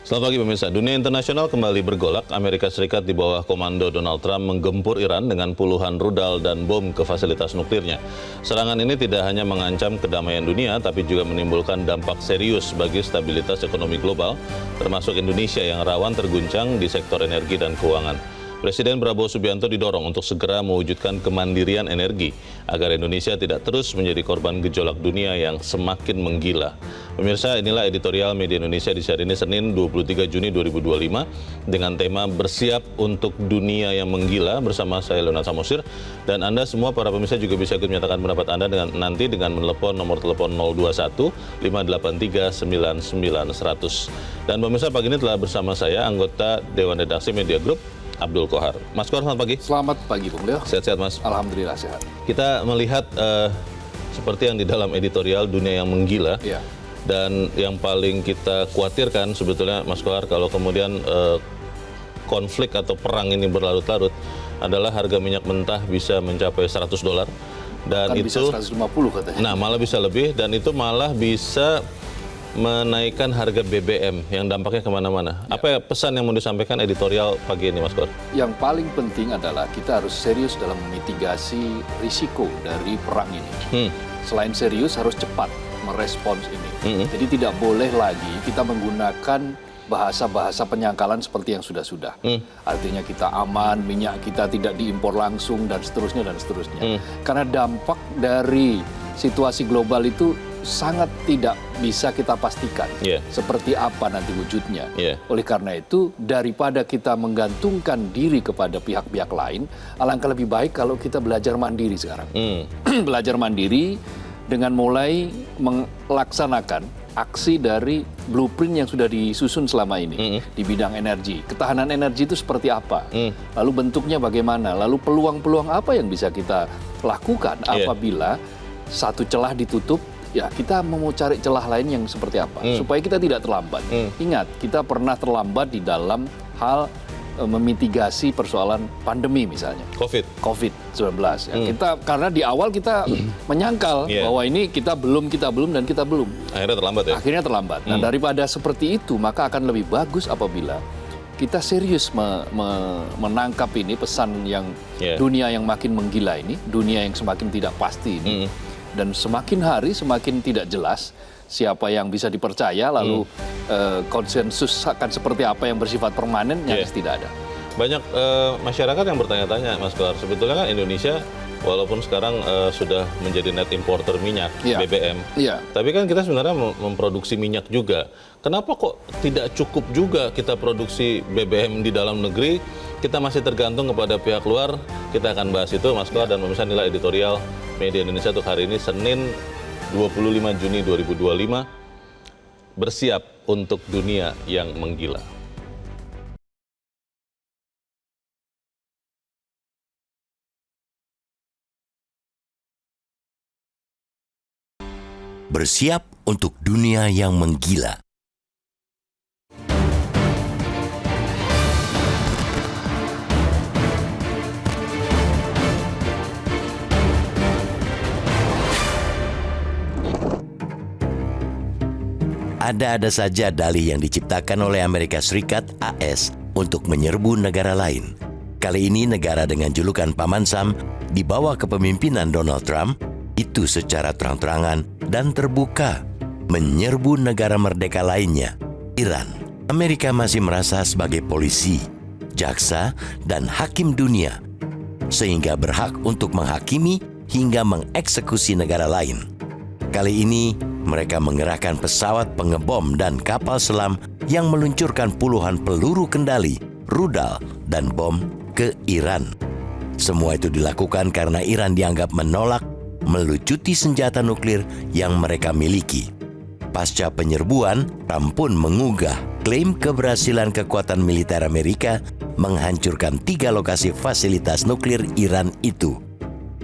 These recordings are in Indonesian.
Selamat pagi pemirsa. Dunia internasional kembali bergolak. Amerika Serikat di bawah komando Donald Trump menggempur Iran dengan puluhan rudal dan bom ke fasilitas nuklirnya. Serangan ini tidak hanya mengancam kedamaian dunia, tapi juga menimbulkan dampak serius bagi stabilitas ekonomi global, termasuk Indonesia yang rawan terguncang di sektor energi dan keuangan. Presiden Prabowo Subianto didorong untuk segera mewujudkan kemandirian energi agar Indonesia tidak terus menjadi korban gejolak dunia yang semakin menggila. Pemirsa, inilah editorial Media Indonesia di hari ini Senin 23 Juni 2025 dengan tema Bersiap untuk Dunia yang Menggila bersama saya Leonard Samosir, dan Anda semua para pemirsa juga bisa ikut menyatakan pendapat Anda nanti dengan menelepon nomor telepon 021 583 99 100. Dan pemirsa, pagi ini telah bersama saya anggota Dewan Redaksi Media Group Abdul Kohar. Mas Kohar, selamat pagi. Selamat pagi, Bung Leo. Sehat-sehat, Mas? Alhamdulillah sehat. Kita melihat seperti yang di dalam editorial Dunia yang Menggila. Ya. Dan yang paling kita khawatirkan sebetulnya, Mas Kohar, kalau kemudian konflik atau perang ini berlarut-larut, adalah harga minyak mentah bisa mencapai $100. Dan Kan itu bisa 150 katanya. Nah, malah bisa lebih, dan itu malah bisa menaikkan harga BBM yang dampaknya kemana-mana. Ya. Apa ya pesan yang mau disampaikan editorial pagi ini, Mas Kohar? Yang paling penting adalah kita harus serius dalam memitigasi risiko dari perang ini. Selain serius, harus cepat merespons ini. Jadi tidak boleh lagi kita menggunakan bahasa-bahasa penyangkalan seperti yang sudah-sudah. Artinya kita aman, minyak kita tidak diimpor langsung, dan seterusnya, dan seterusnya. Karena dampak dari situasi global itu sangat tidak bisa kita pastikan seperti apa nanti wujudnya. Oleh karena itu, daripada kita menggantungkan diri kepada pihak-pihak lain, alangkah lebih baik kalau kita belajar mandiri sekarang. Belajar mandiri dengan mulai melaksanakan aksi dari blueprint yang sudah disusun selama ini di bidang energi. Ketahanan energi itu seperti apa? Lalu bentuknya bagaimana? Lalu peluang-peluang apa yang bisa kita lakukan apabila satu celah ditutup? Ya, kita mau cari celah lain yang seperti apa, supaya kita tidak terlambat. Ingat, kita pernah terlambat di dalam hal memitigasi persoalan pandemi misalnya. COVID-19. Ya. Karena di awal kita menyangkal bahwa ini kita belum, dan kita belum. Akhirnya terlambat ya? Akhirnya terlambat. Nah, daripada seperti itu, maka akan lebih bagus apabila kita serius menangkap ini, pesan yang dunia yang makin menggila ini, dunia yang semakin tidak pasti ini. Dan semakin hari semakin tidak jelas siapa yang bisa dipercaya, lalu konsensus akan seperti apa yang bersifat permanen, nyaris tidak ada. Banyak masyarakat yang bertanya-tanya, Mas Kohar, sebetulnya kan Indonesia walaupun sekarang sudah menjadi net importer minyak, BBM, tapi kan kita sebenarnya memproduksi minyak juga. Kenapa kok tidak cukup juga kita produksi BBM di dalam negeri? Kita masih tergantung kepada pihak luar. Kita akan bahas itu, Mas Kohar, dan pemirsa, inilah editorial Media Indonesia untuk hari ini, Senin 25 Juni 2025, bersiap untuk dunia yang menggila. Bersiap untuk dunia yang menggila. Ada-ada saja dalih yang diciptakan oleh Amerika Serikat AS untuk menyerbu negara lain. Kali ini negara dengan julukan Paman Sam di bawah kepemimpinan Donald Trump itu secara terang-terangan dan terbuka menyerbu negara merdeka lainnya, Iran. Amerika masih merasa sebagai polisi, jaksa, dan hakim dunia, sehingga berhak untuk menghakimi hingga mengeksekusi negara lain. Kali ini mereka mengerahkan pesawat pengebom dan kapal selam yang meluncurkan puluhan peluru kendali, rudal, dan bom ke Iran. Semua itu dilakukan karena Iran dianggap menolak melucuti senjata nuklir yang mereka miliki. Pasca penyerbuan, Trump pun mengunggah klaim keberhasilan kekuatan militer Amerika menghancurkan 3 lokasi fasilitas nuklir Iran itu.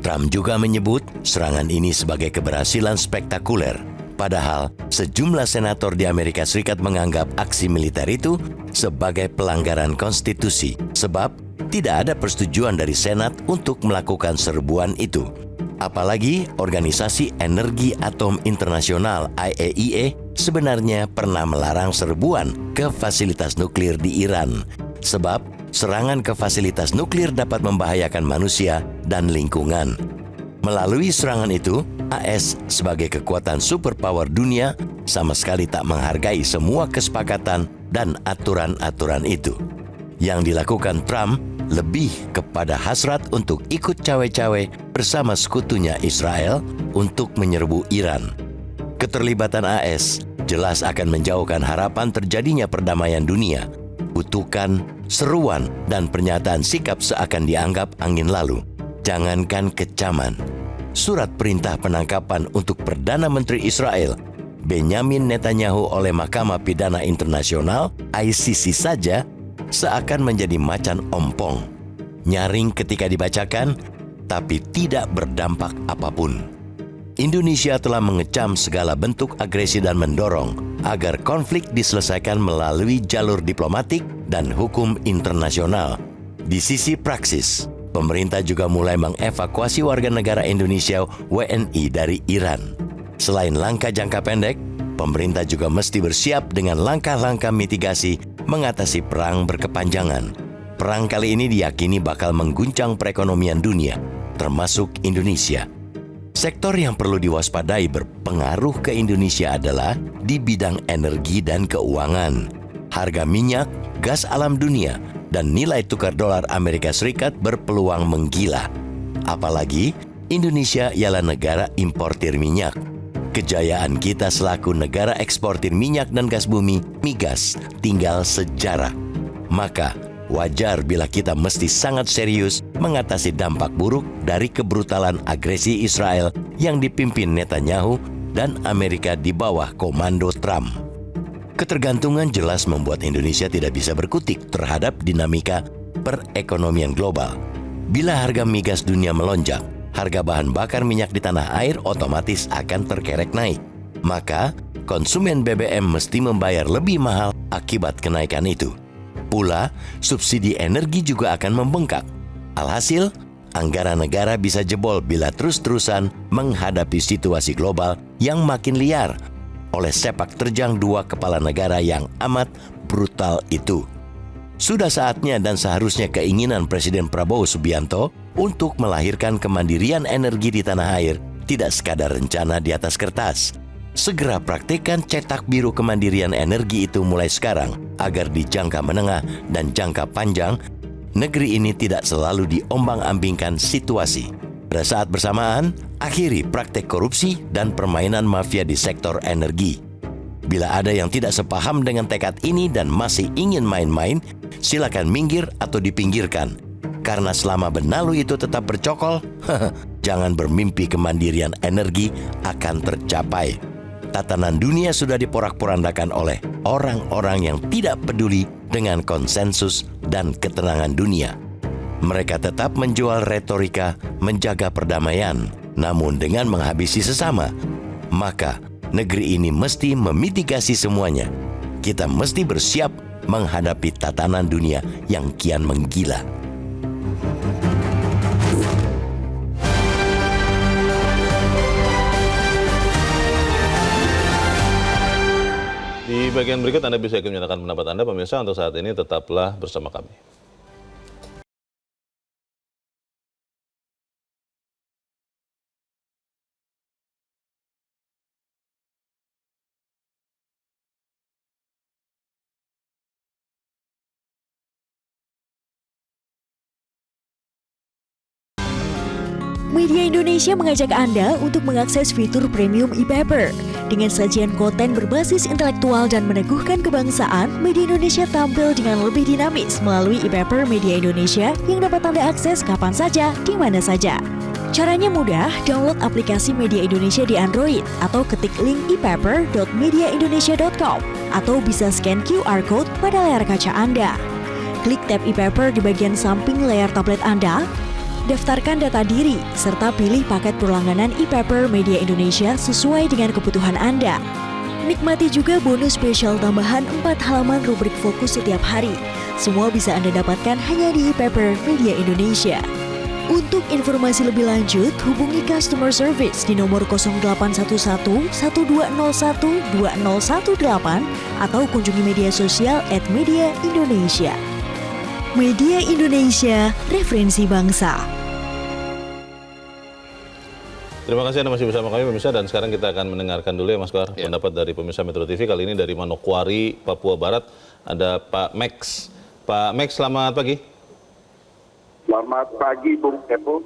Trump juga menyebut serangan ini sebagai keberhasilan spektakuler. Padahal sejumlah senator di Amerika Serikat menganggap aksi militer itu sebagai pelanggaran konstitusi, sebab tidak ada persetujuan dari Senat untuk melakukan serbuan itu. Apalagi Organisasi Energi Atom Internasional (IAEA) sebenarnya pernah melarang serbuan ke fasilitas nuklir di Iran, sebab serangan ke fasilitas nuklir dapat membahayakan manusia dan lingkungan. Melalui serangan itu, AS sebagai kekuatan superpower dunia sama sekali tak menghargai semua kesepakatan dan aturan-aturan itu. Yang dilakukan Trump lebih kepada hasrat untuk ikut cawe-cawe bersama sekutunya Israel untuk menyerbu Iran. Keterlibatan AS jelas akan menjauhkan harapan terjadinya perdamaian dunia. Kutukan, seruan, dan pernyataan sikap seakan dianggap angin lalu. Jangankan kecaman, surat perintah penangkapan untuk Perdana Menteri Israel Benyamin Netanyahu oleh Mahkamah Pidana Internasional ICC saja seakan menjadi macan ompong. Nyaring ketika dibacakan, tapi tidak berdampak apapun. Indonesia telah mengecam segala bentuk agresi dan mendorong agar konflik diselesaikan melalui jalur diplomatik dan hukum internasional. Di sisi praksis, pemerintah juga mulai mengevakuasi warga negara Indonesia WNI dari Iran. Selain langkah jangka pendek, pemerintah juga mesti bersiap dengan langkah-langkah mitigasi mengatasi perang berkepanjangan. Perang kali ini diyakini bakal mengguncang perekonomian dunia, termasuk Indonesia. Sektor yang perlu diwaspadai berpengaruh ke Indonesia adalah di bidang energi dan keuangan. Harga minyak, gas alam dunia, dan nilai tukar dolar Amerika Serikat berpeluang menggila. Apalagi Indonesia ialah negara importir minyak. Kejayaan kita selaku negara eksportir minyak dan gas bumi, migas, tinggal sejarah. Maka wajar bila kita mesti sangat serius mengatasi dampak buruk dari kebrutalan agresi Israel yang dipimpin Netanyahu dan Amerika di bawah komando Trump. Ketergantungan jelas membuat Indonesia tidak bisa berkutik terhadap dinamika perekonomian global. Bila harga migas dunia melonjak, harga bahan bakar minyak di tanah air otomatis akan terkerek naik. Maka, konsumen BBM mesti membayar lebih mahal akibat kenaikan itu. Pula, subsidi energi juga akan membengkak. Alhasil, anggaran negara bisa jebol bila terus-terusan menghadapi situasi global yang makin liar oleh sepak terjang dua kepala negara yang amat brutal itu. Sudah saatnya dan seharusnya keinginan Presiden Prabowo Subianto untuk melahirkan kemandirian energi di tanah air tidak sekadar rencana di atas kertas. Segera praktikkan cetak biru kemandirian energi itu mulai sekarang agar di jangka menengah dan jangka panjang negeri ini tidak selalu diombang-ambingkan situasi. Pada saat bersamaan, akhiri praktek korupsi dan permainan mafia di sektor energi. Bila ada yang tidak sepaham dengan tekad ini dan masih ingin main-main, silakan minggir atau dipinggirkan. Karena selama benalu itu tetap bercokol, jangan bermimpi kemandirian energi akan tercapai. Tatanan dunia sudah diporak-porandakan oleh orang-orang yang tidak peduli dengan konsensus dan ketenangan dunia. Mereka tetap menjual retorika menjaga perdamaian, namun dengan menghabisi sesama. Maka, negeri ini mesti memitigasi semuanya. Kita mesti bersiap menghadapi tatanan dunia yang kian menggila. Di bagian berikut Anda bisa menyatakan pendapat Anda, pemirsa. Untuk saat ini tetaplah bersama kami. Media Indonesia mengajak Anda untuk mengakses fitur premium e-paper. Dengan sajian konten berbasis intelektual dan meneguhkan kebangsaan, Media Indonesia tampil dengan lebih dinamis melalui e-paper Media Indonesia yang dapat Anda akses kapan saja, di mana saja. Caranya mudah, download aplikasi Media Indonesia di Android atau ketik link e-paper.mediaindonesia.com atau bisa scan QR code pada layar kaca Anda. Klik tab e-paper di bagian samping layar tablet Anda, daftarkan data diri, serta pilih paket berlangganan e-paper Media Indonesia sesuai dengan kebutuhan Anda. Nikmati juga bonus spesial tambahan 4 halaman rubrik fokus setiap hari. Semua bisa Anda dapatkan hanya di e-paper Media Indonesia. Untuk informasi lebih lanjut, hubungi customer service di nomor 0811 1201 2018 atau kunjungi media sosial @mediaindonesia. Media Indonesia, referensi bangsa. Terima kasih Anda masih bersama kami pemirsa, dan sekarang kita akan mendengarkan dulu ya Mas Kohar pendapat dari pemirsa Metro TV kali ini dari Manokwari, Papua Barat. Ada Pak Max. Pak Max, selamat pagi. Selamat pagi, Bung Epo.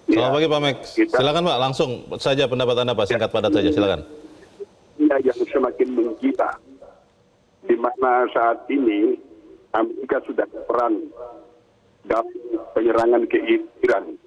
Selamat pagi Pak Max. Silakan Pak, langsung saja pendapat Anda Pak, singkat padat saja, silakan. Yang semakin menggila, di mana saat ini Amerika sudah berperan dalam penyerangan ke Iran.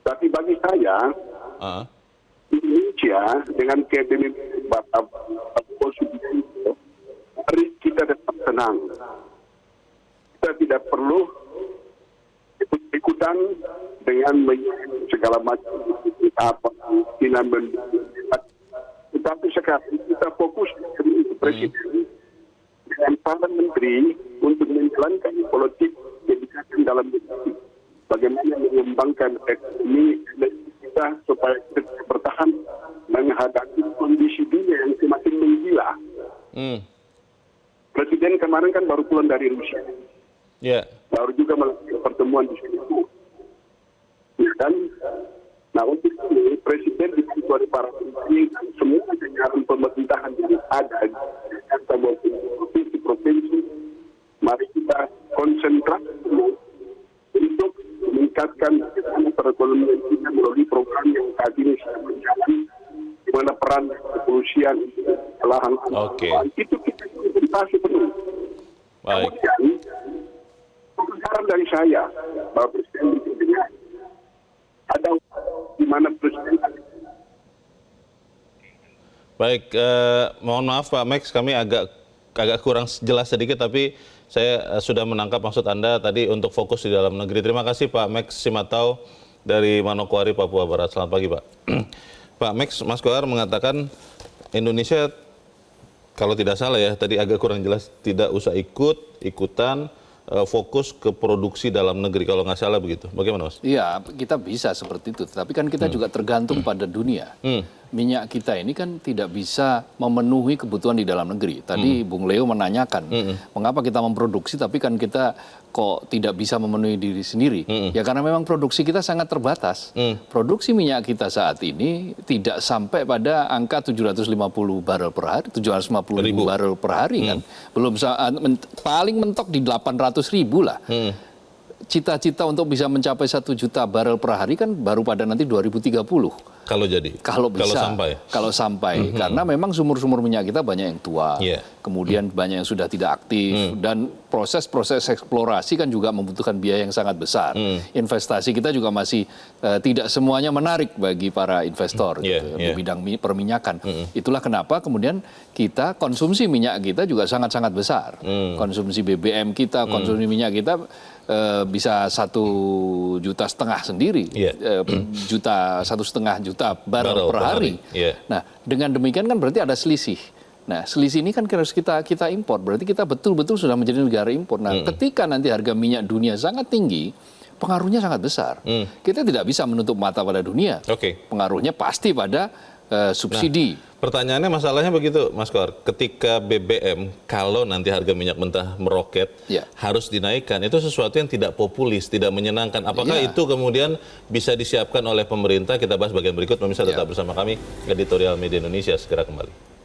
Tapi bagi saya, Indonesia dengan kepemimpinan Bapak Subianto, mari kita tetap tenang. Kita tidak perlu ikut-ikutan dengan segala macam apa tetapi sekarang kita fokus ke Presiden dengan para menteri untuk menjalankan politik kebijakan dalam negeri. Bagaimana mengembangkan ekonomi kita supaya kita bertahan menghadapi kondisi dunia yang semakin menggila. Presiden kemarin kan baru pulang dari Rusia. Baru juga melakukan pertemuan di situ. Dan untuk ini Presiden dibantu oleh para menteri, semua jajaran pemerintahan yang ada di Jakarta maupun provinsi, mari kita konsentrasi untuk meningkatkan perekonomian kita melalui program yang saat ini sedang berjalan, di mana peran kepolisian, lahan itu kita konsentrasi penuh. Kemudian, saran dari saya, Bapak Presiden ada di mana Presiden. Baik, mohon maaf Pak Max, kami agak kurang jelas sedikit, tapi saya sudah menangkap maksud Anda tadi untuk fokus di dalam negeri. Terima kasih Pak Max Simatau dari Manokwari, Papua Barat. Selamat pagi Pak. Pak Max, Mas Kohar mengatakan Indonesia, kalau tidak salah ya, tadi agak kurang jelas, tidak usah ikutan, fokus ke produksi dalam negeri, kalau nggak salah begitu. Bagaimana Mas? Iya, kita bisa seperti itu. Tapi kan kita juga tergantung pada dunia. Minyak kita ini kan tidak bisa memenuhi kebutuhan di dalam negeri. Tadi Bung Leo menanyakan, mengapa kita memproduksi tapi kan kita kok tidak bisa memenuhi diri sendiri? Ya karena memang produksi kita sangat terbatas. Produksi minyak kita saat ini tidak sampai pada angka 750 barel per hari, 750 ribu barel per hari kan. Belum paling mentok di 800 ribu lah. Cita-cita untuk bisa mencapai 1 juta barel per hari kan baru pada nanti 2030. Kalau jadi? Kalau bisa. Kalau sampai. Karena memang sumur-sumur minyak kita banyak yang tua. Kemudian banyak yang sudah tidak aktif. Dan proses-proses eksplorasi kan juga membutuhkan biaya yang sangat besar. Investasi kita juga masih tidak semuanya menarik bagi para investor gitu, di bidang perminyakan. Itulah kenapa kemudian kita konsumsi minyak kita juga sangat-sangat besar. Konsumsi BBM kita, konsumsi minyak kita bisa 1,5 juta sendiri, 1,5 juta barel per hari. Nah, dengan demikian kan berarti ada selisih. Nah, selisih ini kan harus kita impor. Berarti kita betul-betul sudah menjadi negara impor. Nah, ketika nanti harga minyak dunia sangat tinggi, pengaruhnya sangat besar. Kita tidak bisa menutup mata pada dunia. Pengaruhnya pasti pada subsidi. Nah, pertanyaannya, masalahnya begitu, Mas Kohar. Ketika BBM, kalau nanti harga minyak mentah meroket, harus dinaikkan. Itu sesuatu yang tidak populis, tidak menyenangkan. Apakah itu kemudian bisa disiapkan oleh pemerintah? Kita bahas bagian berikut. Pemirsa tetap bersama kami. Editorial Media Indonesia segera kembali.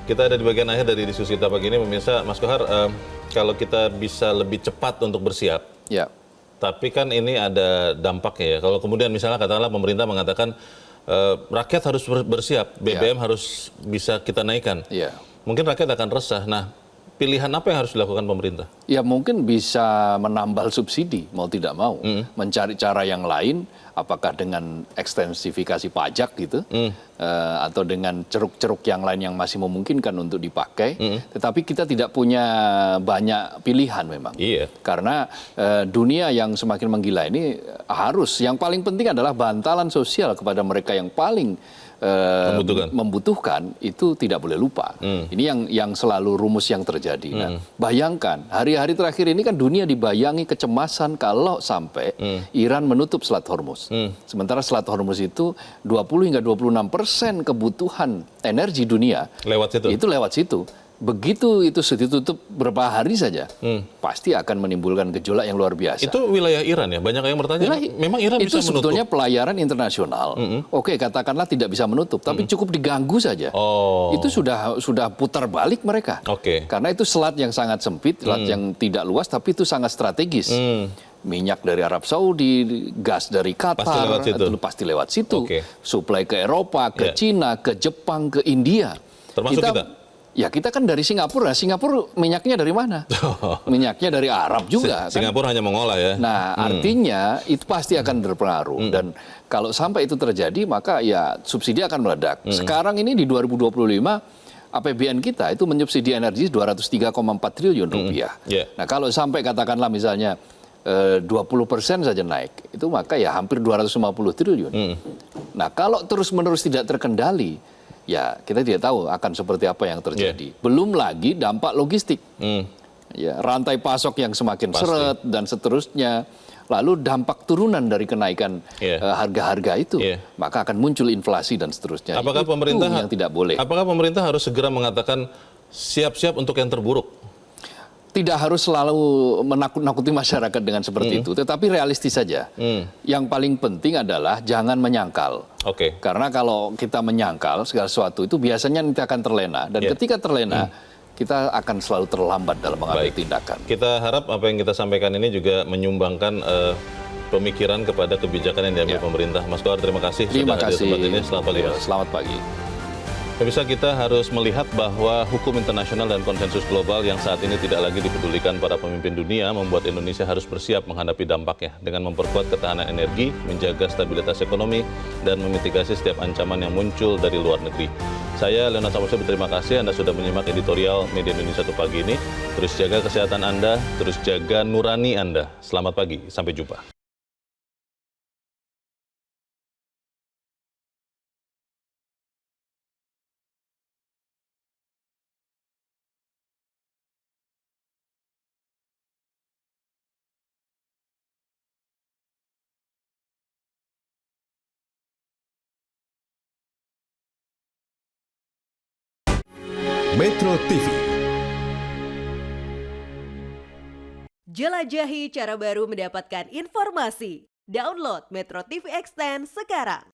Kita ada di bagian akhir dari diskusi kita pagi ini, pemirsa. Mas Kohar, kalau kita bisa lebih cepat untuk bersiap, tapi kan ini ada dampaknya ya. Kalau kemudian misalnya katakanlah pemerintah mengatakan rakyat harus bersiap, BBM harus bisa kita naikkan. Mungkin rakyat akan resah. Nah, pilihan apa yang harus dilakukan pemerintah? Ya mungkin bisa menambal subsidi, mau tidak mau. Mencari cara yang lain, apakah dengan ekstensifikasi pajak gitu, atau dengan ceruk-ceruk yang lain yang masih memungkinkan untuk dipakai. Tetapi kita tidak punya banyak pilihan memang. Iya. Karena dunia yang semakin menggila ini harus, yang paling penting adalah bantalan sosial kepada mereka yang paling membutuhkan itu tidak boleh lupa. Ini yang selalu rumus yang terjadi. Nah, bayangkan hari-hari terakhir ini kan dunia dibayangi kecemasan kalau sampai Iran menutup Selat Hormuz. Sementara Selat Hormuz itu 20 hingga 26% kebutuhan energi dunia itu lewat situ. Begitu itu ditutup beberapa hari saja, pasti akan menimbulkan gejolak yang luar biasa. Itu wilayah Iran ya? Banyak yang bertanya, memang Iran bisa menutup? Itu sebetulnya pelayaran internasional. Oke, katakanlah tidak bisa menutup, tapi cukup diganggu saja. Itu sudah putar balik mereka. Karena itu selat yang sangat sempit, selat yang tidak luas, tapi itu sangat strategis. Minyak dari Arab Saudi, gas dari Qatar, pasti lewat situ. Suplai ke Eropa, ke Cina, ke Jepang, ke India. Termasuk kita? Ya kita kan dari Singapura. Singapura minyaknya dari mana? Minyaknya dari Arab juga. Singapura hanya mengolah ya. Nah artinya itu pasti akan berpengaruh. Dan kalau sampai itu terjadi maka ya subsidi akan meledak. Sekarang ini di 2025 APBN kita itu menyubsidi energi 203,4 triliun rupiah. Nah kalau sampai katakanlah misalnya 20% saja naik, itu maka ya hampir 250 triliun. Nah kalau terus-menerus tidak terkendali, ya kita tidak tahu akan seperti apa yang terjadi. Belum lagi dampak logistik. Ya, rantai pasok yang semakin seret dan seterusnya. Lalu dampak turunan dari kenaikan harga-harga itu, maka akan muncul inflasi dan seterusnya. Apakah pemerintah yang tidak boleh? Apakah pemerintah harus segera mengatakan siap-siap untuk yang terburuk? Tidak harus selalu menakut-nakuti masyarakat dengan seperti itu, tetapi realistis saja. Yang paling penting adalah jangan menyangkal. Karena kalau kita menyangkal segala sesuatu itu biasanya nanti akan terlena. Dan ketika terlena, kita akan selalu terlambat dalam mengambil tindakan. Kita harap apa yang kita sampaikan ini juga menyumbangkan pemikiran kepada kebijakan yang diambil pemerintah. Mas Kohar, terima kasih sudah hadir di tempat ini. Selamat pagi. Selamat pagi. Pemirsa, kita harus melihat bahwa hukum internasional dan konsensus global yang saat ini tidak lagi dipedulikan para pemimpin dunia membuat Indonesia harus bersiap menghadapi dampaknya dengan memperkuat ketahanan energi, menjaga stabilitas ekonomi, dan memitigasi setiap ancaman yang muncul dari luar negeri. Saya, Leonard Samosir, berterima kasih Anda sudah menyimak editorial Media Indonesia Satu Pagi ini. Terus jaga kesehatan Anda, terus jaga nurani Anda. Selamat pagi, sampai jumpa. Metro TV. Jelajahi cara baru mendapatkan informasi. Download Metro TV Extend sekarang.